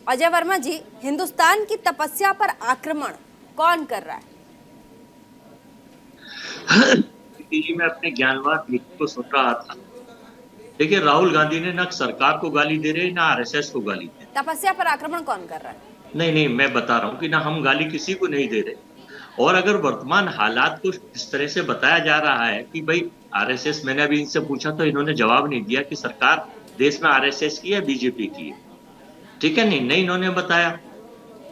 अजय वर्मा जी, हिंदुस्तान की तपस्या पर आक्रमण कौन कर रहा है? जी, मैं अपने ज्ञानवान मित्र को सुन रहा था। देखिए, राहुल गांधी ने ना सरकार को गाली दे रहे, ना आरएसएस को गाली दे रहे। तपस्या पर आक्रमण कौन कर रहा है? नहीं नहीं, मैं बता रहा हूँ कि ना हम गाली किसी को नहीं दे रहे। और अगर वर्तमान हालात को इस तरह से बताया जा रहा है कि भाई आरएसएस, मैंने अभी इनसे पूछा तो इन्होंने जवाब नहीं दिया कि सरकार देश में आरएसएस की है बीजेपी की है। ठीक है, नहीं नहीं इन्होंने बताया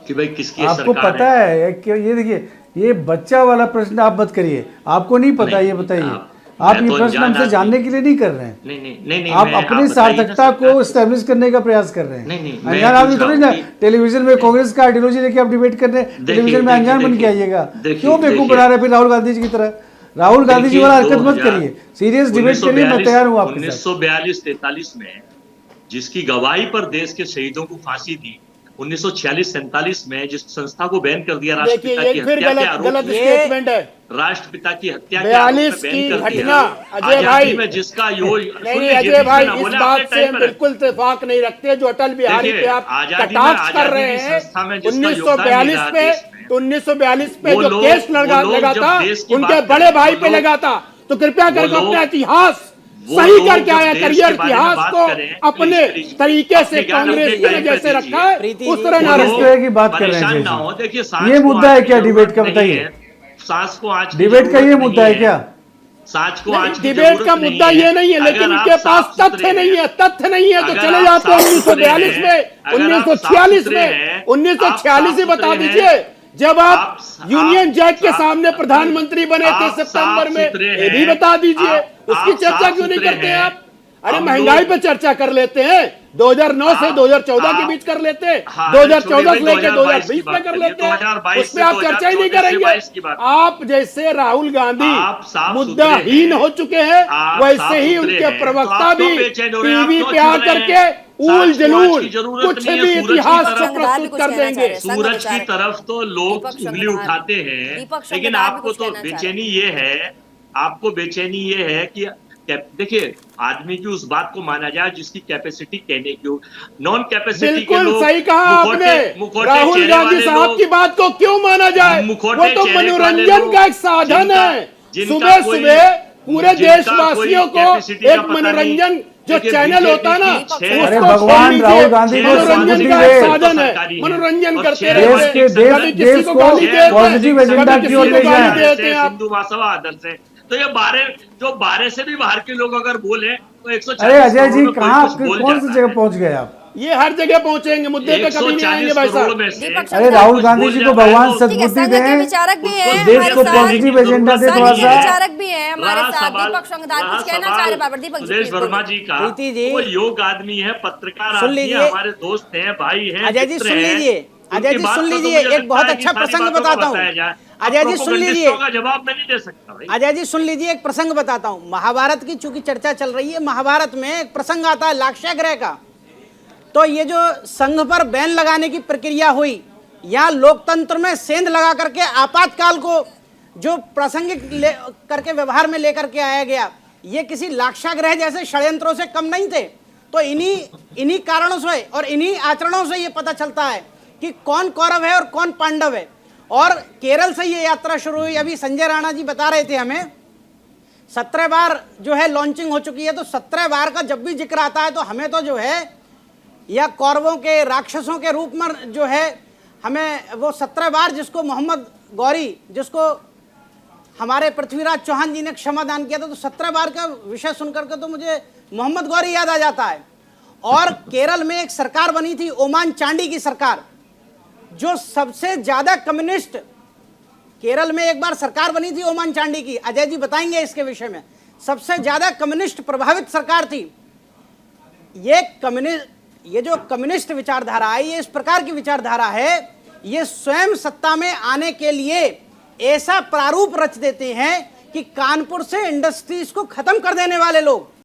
कि भाई किसकी आपको सरकार पता है कि ये देखिए, ये बच्चा वाला प्रश्न आप मत करिए। आपको नहीं पता, ये बताइए। आप ये तो प्रश्न हमसे जानने के लिए नहीं कर रहे हैं। नहीं, आप अपनी सार्थकता को एस्टेब्लिश करने का प्रयास कर रहे हैं। नहीं, अनजान आदमी थोड़ी ना टेलीविजन में कांग्रेस का आइडियोलॉजी लेके आप डिबेट कर रहे हैं, टेलीविजन में अनजान बन के आइएगा। क्यों बेवकूफ बना रहे हैं फिर राहुल गांधी जी की तरह? राहुल गांधी जी वाला हरकत मत करिए। सीरियस डिबेट के लिए मैं तैयार हूँ आपके साथ। 1942-43 में जिसकी गवाही पर देश के शहीदों को फांसी दी, 1946-47 में जिस संस्था को बैन कर दिया राष्ट्रपिता की हत्या के आरोप गलत में, स्टेटमेंट है। राष्ट्रपिता की हत्या के आरोप में बैन कर दिया। अजय भाई में जिसका नहीं अजय भाई, इस बात से हम बिल्कुल इत्तेफाक नहीं रखते जो अटल बिहारी पे आप कटाक्ष कर रहे हैं। 1942 पे तो 1942 पे जो केस लगा था उनके बड़े भाई पे लगा था। तो कृपया करके अपना इतिहास सही करके आया, करियर इतिहास को अपने तरीके से कांग्रेस ने जैसे रखा है उस तरह ना रहे की बात कर रहे हैं। देखिए, ये मुद्दा है क्या डिबेट का? बताइए, सांस को आज डिबेट का ये मुद्दा है क्या? सांस को आज डिबेट का मुद्दा ये नहीं है, लेकिन उनके पास तथ्य नहीं है। तथ्य नहीं है तो चले जाते हैं 1942 में, 1946 में। 1946 ही बता दीजिए जब आप यूनियन जैक के सामने प्रधानमंत्री बने थे सितंबर में, ये भी बता दीजिए। उसकी चर्चा क्यों नहीं करते हैं आप? अरे महंगाई पे चर्चा कर लेते हैं, 2009 से 2014 के बीच कर लेते हैं, 2014 से लेकर 2020 में कर लेते हैं, उसमें आप चर्चा ही नहीं करेंगे। आप जैसे राहुल गांधी मुद्दाहीन हो चुके हैं, वैसे ही उनके प्रवक्ता भी टीवी पे आकर के ऊल जलूल कुछ भी इतिहास को प्रस्तुत कर देंगे। सूरज की तरफ तो लोग उंगली उठाते हैं, लेकिन आपको तो बेचैनी ये है, आपको बेचैनी ये है कि देखिए, आदमी की उस बात को माना जाए जिसकी कैपेसिटी कहने की हो। नॉन कैपेसिटी के लोग, बिल्कुल सही कहा आपने। राहुल गांधी साहब की बात को क्यों माना जाए? वो तो मनोरंजन का एक साधन है। सुबह सुबह पूरे देशवासियों को एक मनोरंजन जो चैनल होता है ना, अरे भगवान राहुल गांधी को मनोरंजन का एक साधन है, मनोरंजन करते रहते हैं। देश को पॉजिटिव एजेंडा की ओर ले जाए। हिंदू महासभा आदर्श है। तो ये 12 से भी बाहर के लोग अगर बोले तो 140। अरे अजय जी, कहाँ कौन सी जगह पहुंच गए आप? ये हर जगह पहुंचेंगे, मुद्दे पे कभी नहीं आएंगे भाई साहब। अरे राहुल गांधी जी को भगवान सद्बुद्धि दें, विचारक भी है, देश को पॉजिटिव एजेंडा दे। थोड़ा सा विचारक भी है हमारे साथ। दीपक संगदार कुछ कहना चाह रहे हैं? दीपक सुरेश वर्मा जी का वो योग आदमी है, पत्रकार आदमी है, हमारे दोस्त हैं, भाई हैं। अजय जी सुन लीजिए, अजय जी सुन लीजिए, एक बहुत अच्छा प्रसंग बताता हूँ। अजय जी सुन लीजिए, जवाब मैं नहीं दे सकता भाई। अजय जी सुन लीजिए, एक प्रसंग बताता हूँ। महाभारत की चूंकि चर्चा चल रही है, महाभारत में एक प्रसंग आता है लाक्षागृह का। तो ये जो संघ पर बैन लगाने की प्रक्रिया हुई, यहाँ लोकतंत्र में सेंध लगा करके आपातकाल को जो प्रासंगिक करके व्यवहार में लेकर के आया गया, ये किसी लाक्षागृह जैसे षड्यंत्रों से कम नहीं थे। तो इन्हीं कारणों से और इन्हीं आचरणों से ये पता चलता है कि कौन कौरव है और कौन पांडव है। और केरल से ये यात्रा शुरू हुई। अभी संजय राणा जी बता रहे थे हमें 17 बार जो है लॉन्चिंग हो चुकी है। तो 17 बार का जब भी जिक्र आता है तो हमें तो जो है या कौरवों के राक्षसों के रूप में जो है हमें वो 17 बार जिसको मोहम्मद गौरी, जिसको हमारे पृथ्वीराज चौहान जी ने क्षमा दान किया था, तो 17 बार का विषय सुनकर के तो मुझे मोहम्मद गौरी याद आ जाता है। और केरल में एक सरकार बनी थी ओमान चांडी की सरकार, जो सबसे ज्यादा कम्युनिस्ट, केरल में एक बार सरकार बनी थी ओमान चांडी की। अजय जी बताएंगे इसके विषय में। सबसे ज्यादा कम्युनिस्ट प्रभावित सरकार थी। ये जो कम्युनिस्ट विचारधारा है, ये इस प्रकार की विचारधारा है, ये स्वयं सत्ता में आने के लिए ऐसा प्रारूप रच देते हैं कि कानपुर से इंडस्ट्रीज को खत्म कर देने वाले लोग